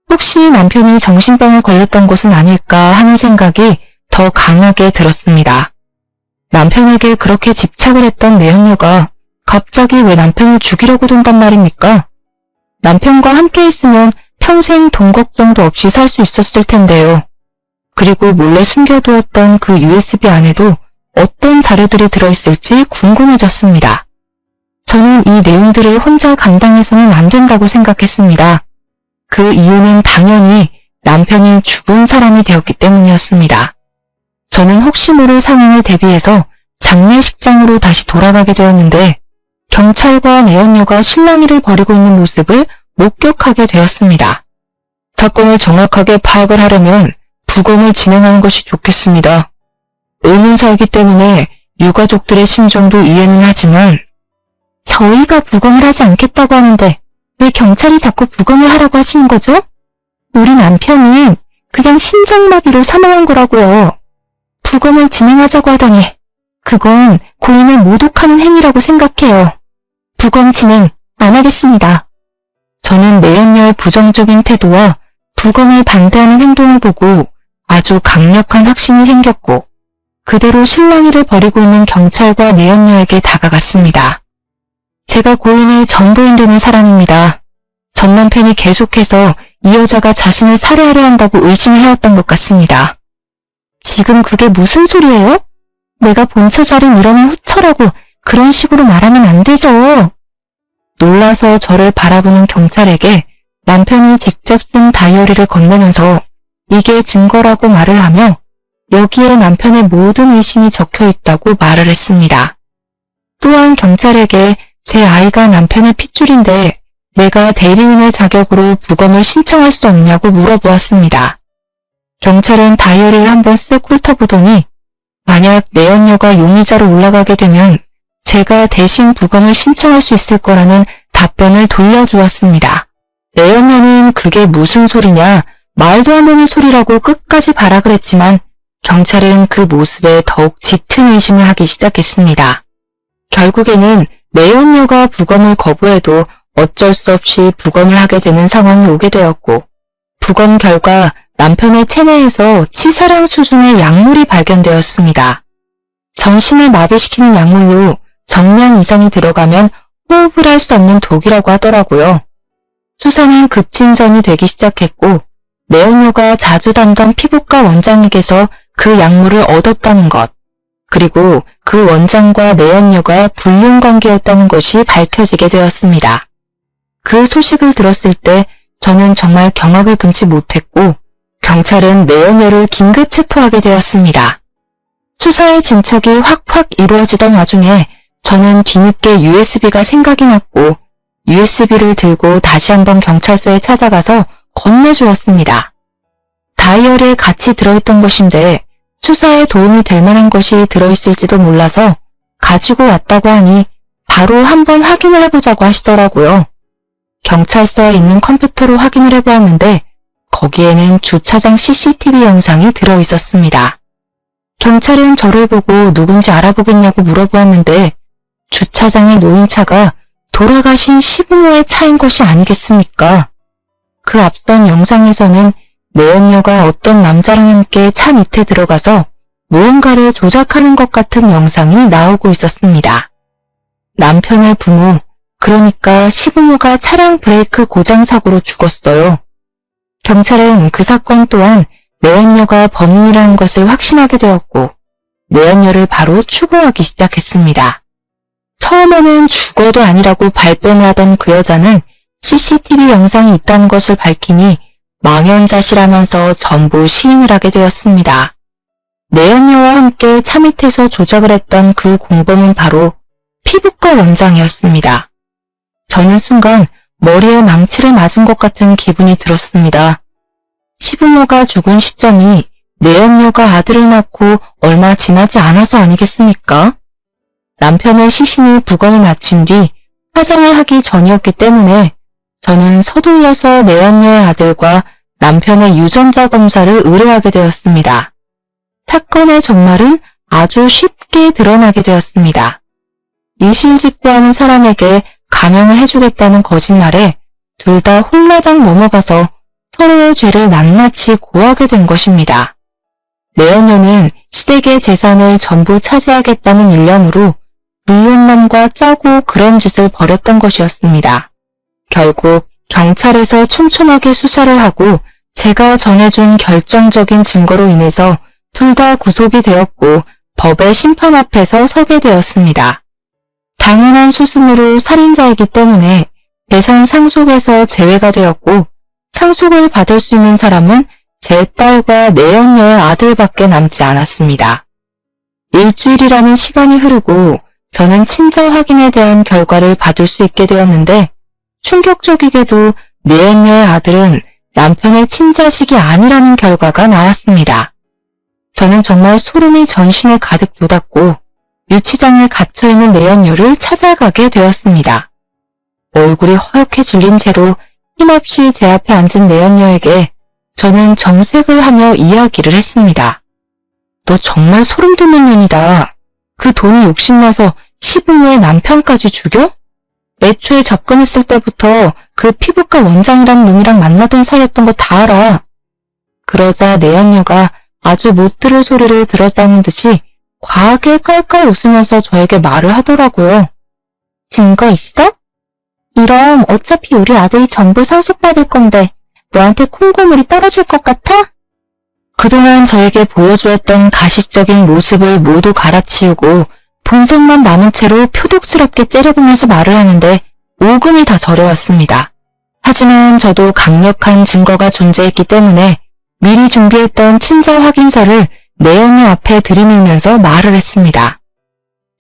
혹시 남편이 정신병에 걸렸던 것은 아닐까 하는 생각이 더 강하게 들었습니다. 남편에게 그렇게 집착을 했던 내연녀가 갑자기 왜 남편을 죽이려고 든단 말입니까? 남편과 함께 있으면 평생 돈 걱정도 없이 살 수 있었을 텐데요. 그리고 몰래 숨겨두었던 그 USB 안에도 어떤 자료들이 들어있을지 궁금해졌습니다. 저는 이 내용들을 혼자 감당해서는 안 된다고 생각했습니다. 그 이유는 당연히 남편이 죽은 사람이 되었기 때문이었습니다. 저는 혹시 모를 상황을 대비해서 장례식장으로 다시 돌아가게 되었는데 경찰과 내연녀가 실랑이를 벌이고 있는 모습을 목격하게 되었습니다. 사건을 정확하게 파악을 하려면 부검을 진행하는 것이 좋겠습니다. 의문사이기 때문에 유가족들의 심정도 이해는 하지만 저희가 부검을 하지 않겠다고 하는데 왜 경찰이 자꾸 부검을 하라고 하시는 거죠? 우리 남편은 그냥 심장마비로 사망한 거라고요. 부검을 진행하자고 하다니 그건 고인을 모독하는 행위라고 생각해요. 부검 진행 안 하겠습니다. 저는 내연녀의 부정적인 태도와 부검을 반대하는 행동을 보고 아주 강력한 확신이 생겼고 그대로 실랑이를 벌이고 있는 경찰과 내연녀에게 다가갔습니다. 제가 고인의 전부인 되는 사람입니다. 전 남편이 계속해서 이 여자가 자신을 살해하려 한다고 의심을 해왔던 것 같습니다. 지금 그게 무슨 소리예요? 내가 본처 자리 밀어낸 후처라고 그런 식으로 말하면 안 되죠. 놀라서 저를 바라보는 경찰에게 남편이 직접 쓴 다이어리를 건네면서 이게 증거라고 말을 하며 여기에 남편의 모든 의심이 적혀 있다고 말을 했습니다. 또한 경찰에게 제 아이가 남편의 핏줄인데 내가 대리인의 자격으로 부검을 신청할 수 없냐고 물어보았습니다. 경찰은 다이어리를 한번 쓱 훑어보더니 만약 내연녀가 용의자로 올라가게 되면 제가 대신 부검을 신청할 수 있을 거라는 답변을 돌려주었습니다. 내연녀는 그게 무슨 소리냐, 말도 안 되는 소리라고 끝까지 발악을 했지만 경찰은 그 모습에 더욱 짙은 의심을 하기 시작했습니다. 결국에는 내연녀가 부검을 거부해도 어쩔 수 없이 부검을 하게 되는 상황이 오게 되었고 부검 결과 남편의 체내에서 치사량 수준의 약물이 발견되었습니다. 전신을 마비시키는 약물로 정량 이상이 들어가면 호흡을 할 수 없는 독이라고 하더라고요. 수사는 급진전이 되기 시작했고 내연녀가 자주 다니던 피부과 원장에게서 그 약물을 얻었다는 것, 그리고 그 원장과 내연녀가 불륜관계였다는 것이 밝혀지게 되었습니다. 그 소식을 들었을 때 저는 정말 경악을 금치 못했고 경찰은 내연녀를 긴급 체포하게 되었습니다. 수사의 진척이 확확 이루어지던 와중에 저는 뒤늦게 USB가 생각이 났고 USB를 들고 다시 한번 경찰서에 찾아가서 건네주었습니다. 다이어리에 같이 들어있던 것인데 수사에 도움이 될 만한 것이 들어있을지도 몰라서 가지고 왔다고 하니 바로 한번 확인을 해보자고 하시더라고요. 경찰서에 있는 컴퓨터로 확인을 해보았는데 거기에는 주차장 CCTV 영상이 들어있었습니다. 경찰은 저를 보고 누군지 알아보겠냐고 물어보았는데 주차장에 놓인 차가 돌아가신 시부모의 차인 것이 아니겠습니까? 그 앞선 영상에서는 내연녀가 어떤 남자랑 함께 차 밑에 들어가서 무언가를 조작하는 것 같은 영상이 나오고 있었습니다. 남편의 부모, 그러니까 시부모가 차량 브레이크 고장 사고로 죽었어요. 경찰은 그 사건 또한 내연녀가 범인이라는 것을 확신하게 되었고 내연녀를 바로 추궁하기 시작했습니다. 처음에는 죽어도 아니라고 발뺌을 하던 그 여자는 CCTV 영상이 있다는 것을 밝히니 망연자실하면서 전부 시인을 하게 되었습니다. 내연녀와 함께 차 밑에서 조작을 했던 그 공범은 바로 피부과 원장이었습니다. 저는 순간 머리에 망치를 맞은 것 같은 기분이 들었습니다. 시부모가 죽은 시점이 내연녀가 아들을 낳고 얼마 지나지 않아서 아니겠습니까? 남편의 시신이 부검을 마친 뒤 화장을 하기 전이었기 때문에 저는 서둘러서 내연녀의 아들과 남편의 유전자 검사를 의뢰하게 되었습니다. 사건의 정말은 아주 쉽게 드러나게 되었습니다. 이실직고하는 사람에게 감형을 해주겠다는 거짓말에 둘 다 홀라당 넘어가서 서로의 죄를 낱낱이 고하게 된 것입니다. 내연녀는 시댁의 재산을 전부 차지하겠다는 일념으로 불륜남과 짜고 그런 짓을 벌였던 것이었습니다. 결국 경찰에서 촘촘하게 수사를 하고 제가 전해준 결정적인 증거로 인해서 둘 다 구속이 되었고 법의 심판 앞에서 서게 되었습니다. 당연한 수순으로 살인자이기 때문에 재산 상속에서 제외가 되었고 상속을 받을 수 있는 사람은 제 딸과 내연녀의 아들밖에 남지 않았습니다. 일주일이라는 시간이 흐르고 저는 친자 확인에 대한 결과를 받을 수 있게 되었는데 충격적이게도 내연녀의 아들은 남편의 친자식이 아니라는 결과가 나왔습니다. 저는 정말 소름이 전신에 가득 돋았고 유치장에 갇혀있는 내연녀를 찾아가게 되었습니다. 얼굴이 허옇게 질린 채로 힘없이 제 앞에 앉은 내연녀에게 저는 정색을 하며 이야기를 했습니다. 너 정말 소름 돋는 년이다. 그 돈이 욕심나서 시부모의 남편까지 죽여? 애초에 접근했을 때부터 그 피부과 원장이란 놈이랑 만나던 사이였던 거 다 알아. 그러자 내연녀가 아주 못 들을 소리를 들었다는 듯이 과하게 깔깔 웃으면서 저에게 말을 하더라고요. 증거 있어? 이럼 어차피 우리 아들이 전부 상속받을 건데 너한테 콩고물이 떨어질 것 같아? 그동안 저에게 보여주었던 가식적인 모습을 모두 갈아치우고 본색만 남은 채로 표독스럽게 째려보면서 말을 하는데 오금이 다 저려왔습니다. 하지만 저도 강력한 증거가 존재했기 때문에 미리 준비했던 친자 확인서를 내연녀 앞에 들이밀면서 말을 했습니다.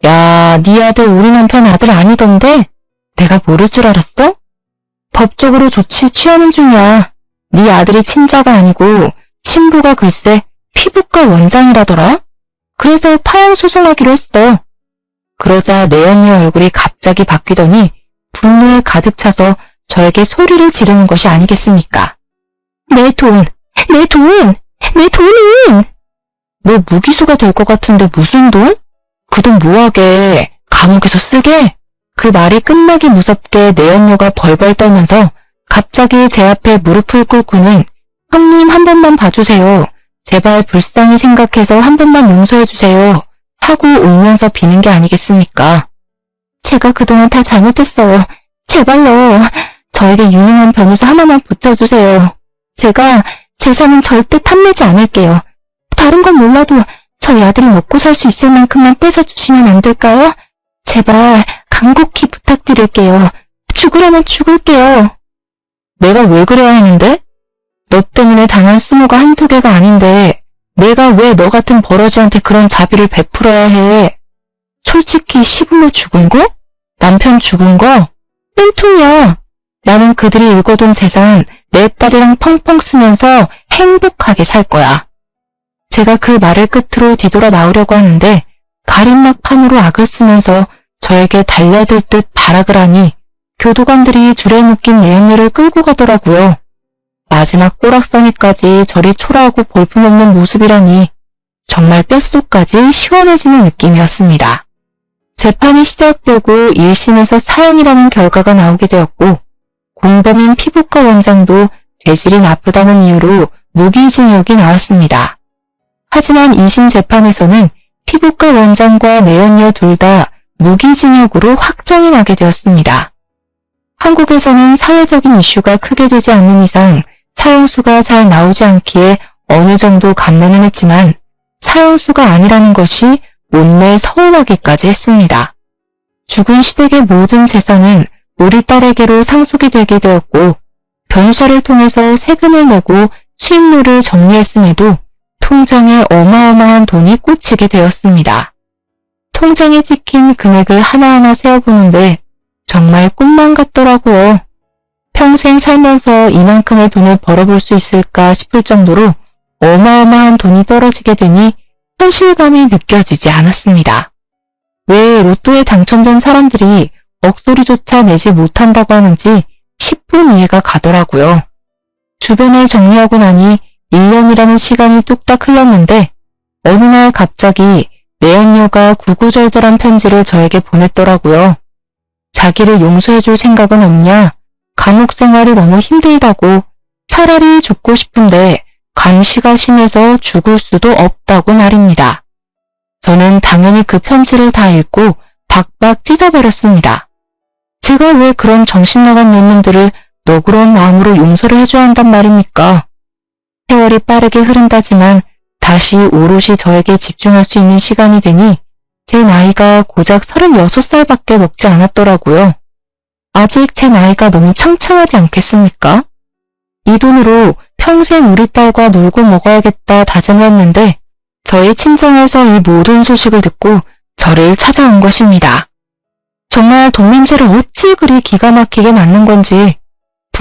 야, 네 아들 우리 남편 아들 아니던데? 내가 모를 줄 알았어? 법적으로 조치 취하는 중이야. 네 아들이 친자가 아니고 친부가 글쎄 피부과 원장이라더라? 그래서 파양 소송하기로 했어. 그러자 내연녀 얼굴이 갑자기 바뀌더니 분노에 가득 차서 저에게 소리를 지르는 것이 아니겠습니까? 내 돈! 내 돈! 내 돈은! 너 무기수가 될 것 같은데 무슨 돈? 그 돈 뭐하게? 감옥에서 쓰게? 그 말이 끝나기 무섭게 내연녀가 벌벌 떨면서 갑자기 제 앞에 무릎을 꿇고는 형님 한 번만 봐주세요. 제발 불쌍히 생각해서 한 번만 용서해주세요. 하고 울면서 비는 게 아니겠습니까? 제가 그동안 다 잘못했어요. 제발요. 저에게 유능한 변호사 하나만 붙여주세요. 제가 재산은 절대 탐내지 않을게요. 다른 건 몰라도 저희 아들이 먹고 살 수 있을 만큼만 떼서주시면 안 될까요? 제발 간곡히 부탁드릴게요. 죽으려면 죽을게요. 내가 왜 그래야 하는데? 너 때문에 당한 수모가 한두 개가 아닌데 내가 왜 너 같은 버러지한테 그런 자비를 베풀어야 해? 솔직히 시부모 죽은 거? 남편 죽은 거? 땡통이야. 나는 그들이 읽어둔 재산 내 딸이랑 펑펑 쓰면서 행복하게 살 거야. 제가 그 말을 끝으로 뒤돌아 나오려고 하는데 가림막 판으로 악을 쓰면서 저에게 달려들 듯 발악을 하니 교도관들이 줄에 묶인 내연녀를 끌고 가더라고요. 마지막 꼬락서니까지 저리 초라하고 볼품없는 모습이라니 정말 뼛속까지 시원해지는 느낌이었습니다. 재판이 시작되고 1심에서 사형이라는 결과가 나오게 되었고 공범인 피부과 원장도 죄질이 나쁘다는 이유로 무기징역이 나왔습니다. 하지만 2심 재판에서는 피부과 원장과 내연녀 둘 다 무기징역으로 확정이 나게 되었습니다. 한국에서는 사회적인 이슈가 크게 되지 않는 이상 사형수가 잘 나오지 않기에 어느 정도 감내는 했지만 사형수가 아니라는 것이 못내 서운하기까지 했습니다. 죽은 시댁의 모든 재산은 우리 딸에게로 상속이 되게 되었고 변호사를 통해서 세금을 내고 수입료를 정리했음에도 통장에 어마어마한 돈이 꽂히게 되었습니다. 통장에 찍힌 금액을 하나하나 세어보는데 정말 꿈만 같더라고요. 평생 살면서 이만큼의 돈을 벌어볼 수 있을까 싶을 정도로 어마어마한 돈이 떨어지게 되니 현실감이 느껴지지 않았습니다. 왜 로또에 당첨된 사람들이 억소리조차 내지 못한다고 하는지 10분 이해가 가더라고요. 주변을 정리하고 나니 1년이라는 시간이 뚝딱 흘렀는데 어느 날 갑자기 내연녀가 구구절절한 편지를 저에게 보냈더라고요. 자기를 용서해줄 생각은 없냐? 감옥 생활이 너무 힘들다고 차라리 죽고 싶은데 감시가 심해서 죽을 수도 없다고 말입니다. 저는 당연히 그 편지를 다 읽고 박박 찢어버렸습니다. 제가 왜 그런 정신나간 놈들을 너그러운 마음으로 용서를 해줘야 한단 말입니까? 세월이 빠르게 흐른다지만 다시 오롯이 저에게 집중할 수 있는 시간이 되니 제 나이가 고작 36살밖에 먹지 않았더라고요. 아직 제 나이가 너무 창창하지 않겠습니까? 이 돈으로 평생 우리 딸과 놀고 먹어야겠다 다짐을 했는데 저희 친정에서 이 모든 소식을 듣고 저를 찾아온 것입니다. 정말 돈 냄새를 어찌 그리 기가 막히게 맡는 건지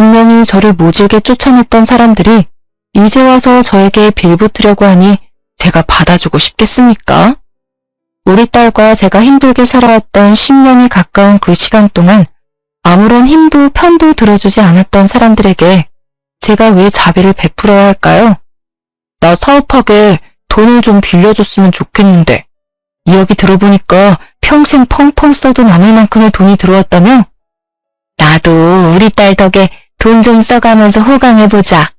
분명히 저를 모질게 쫓아냈던 사람들이 이제 와서 저에게 빌붙으려고 하니 제가 받아주고 싶겠습니까? 우리 딸과 제가 힘들게 살아왔던 10년이 가까운 그 시간 동안 아무런 힘도 편도 들어주지 않았던 사람들에게 제가 왜 자비를 베풀어야 할까요? 나 사업하게 돈을 좀 빌려줬으면 좋겠는데 이야기 들어보니까 평생 펑펑 써도 남을 만큼의 돈이 들어왔다며? 나도 우리 딸 덕에 돈 좀 써가면서 호강해보자.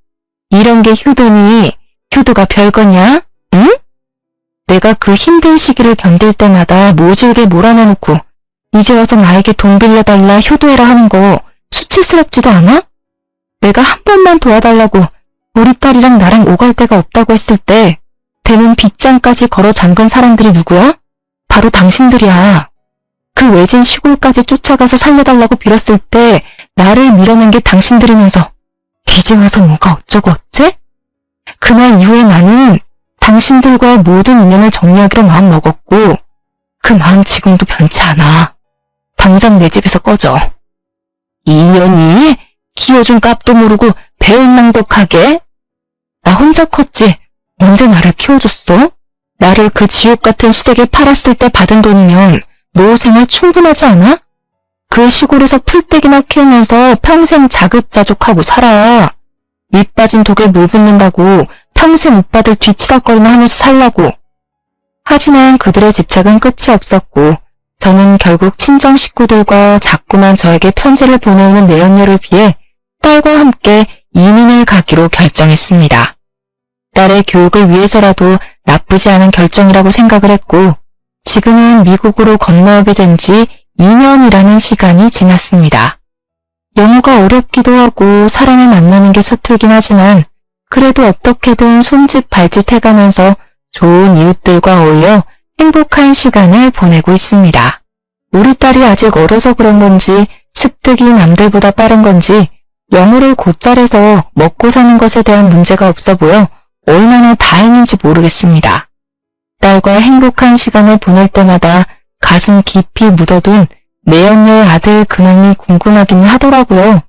이런 게 효도니 효도가 별거냐? 응? 내가 그 힘든 시기를 견딜 때마다 모질게 몰아내놓고 이제 와서 나에게 돈 빌려달라 효도해라 하는 거 수치스럽지도 않아? 내가 한 번만 도와달라고 우리 딸이랑 나랑 오갈 데가 없다고 했을 때 대문 빗장까지 걸어 잠근 사람들이 누구야? 바로 당신들이야. 그 외진 시골까지 쫓아가서 살려달라고 빌었을 때 나를 밀어낸 게 당신들이면서 이제 와서 뭐가 어쩌고 어째? 그날 이후에 나는 당신들과의 모든 인연을 정리하기로 마음먹었고 그 마음 지금도 변치 않아. 당장 내 집에서 꺼져. 인연이? 키워준 값도 모르고 배은망덕하게? 나 혼자 컸지 언제 나를 키워줬어? 나를 그 지옥 같은 시댁에 팔았을 때 받은 돈이면 노후 생활 충분하지 않아? 그 시골에서 풀떼기나 키우면서 평생 자급자족하고 살아. 밑 빠진 독에 물 붓는다고 평생 오빠들 뒤치다거리나 하면서 살라고. 하지만 그들의 집착은 끝이 없었고 저는 결국 친정 식구들과 자꾸만 저에게 편지를 보내오는 내연녀를 피해 딸과 함께 이민을 가기로 결정했습니다. 딸의 교육을 위해서라도 나쁘지 않은 결정이라고 생각을 했고 지금은 미국으로 건너오게 된 지 2년이라는 시간이 지났습니다. 영어가 어렵기도 하고 사람을 만나는 게 서툴긴 하지만 그래도 어떻게든 손짓 발짓 해가면서 좋은 이웃들과 어울려 행복한 시간을 보내고 있습니다. 우리 딸이 아직 어려서 그런 건지 습득이 남들보다 빠른 건지 영어를 곧잘해서 먹고 사는 것에 대한 문제가 없어 보여 얼마나 다행인지 모르겠습니다. 딸과 행복한 시간을 보낼 때마다 가슴 깊이 묻어둔 내연녀의 아들 근황이 궁금하기는 하더라고요.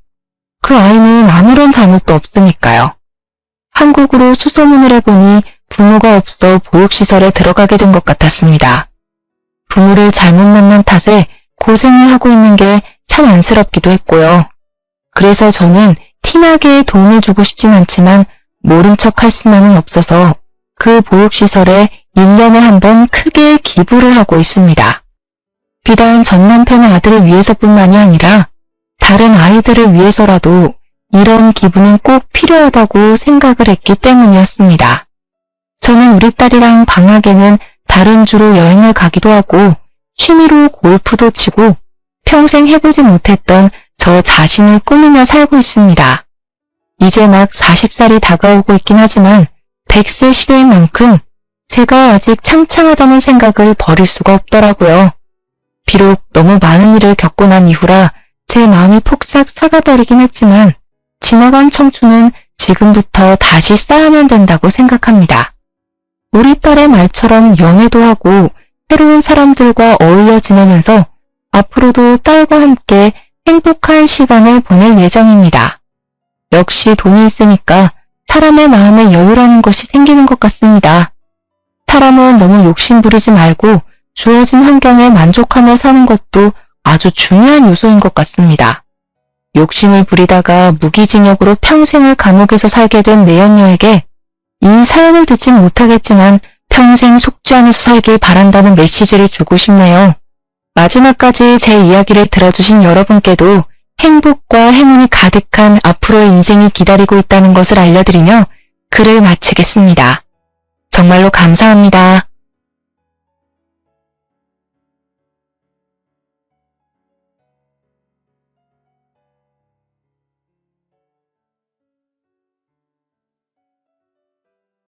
그 아이는 아무런 잘못도 없으니까요. 한국으로 수소문을 해보니 부모가 없어 보육시설에 들어가게 된 것 같았습니다. 부모를 잘못 만난 탓에 고생을 하고 있는 게 참 안쓰럽기도 했고요. 그래서 저는 티나게 도움을 주고 싶진 않지만 모른 척 할 수만은 없어서 그 보육시설에 1년에 한 번 크게 기부를 하고 있습니다. 비단 전 남편의 아들을 위해서뿐만이 아니라 다른 아이들을 위해서라도 이런 기부는 꼭 필요하다고 생각을 했기 때문이었습니다. 저는 우리 딸이랑 방학에는 다른 주로 여행을 가기도 하고 취미로 골프도 치고 평생 해보지 못했던 저 자신을 꾸미며 살고 있습니다. 이제 막 40살이 다가오고 있긴 하지만 100세 시대인 만큼 제가 아직 창창하다는 생각을 버릴 수가 없더라고요. 비록 너무 많은 일을 겪고 난 이후라 제 마음이 폭삭 사가버리긴 했지만 지나간 청춘은 지금부터 다시 쌓으면 된다고 생각합니다. 우리 딸의 말처럼 연애도 하고 새로운 사람들과 어울려 지내면서 앞으로도 딸과 함께 행복한 시간을 보낼 예정입니다. 역시 돈이 있으니까 사람의 마음에 여유라는 것이 생기는 것 같습니다. 사람은 너무 욕심 부리지 말고 주어진 환경에 만족하며 사는 것도 아주 중요한 요소인 것 같습니다. 욕심을 부리다가 무기징역으로 평생을 감옥에서 살게 된 내연녀에게 이 사연을 듣진 못하겠지만 평생 속죄하면서 살길 바란다는 메시지를 주고 싶네요. 마지막까지 제 이야기를 들어주신 여러분께도 행복과 행운이 가득한 앞으로의 인생이 기다리고 있다는 것을 알려드리며 글을 마치겠습니다. 정말로 감사합니다.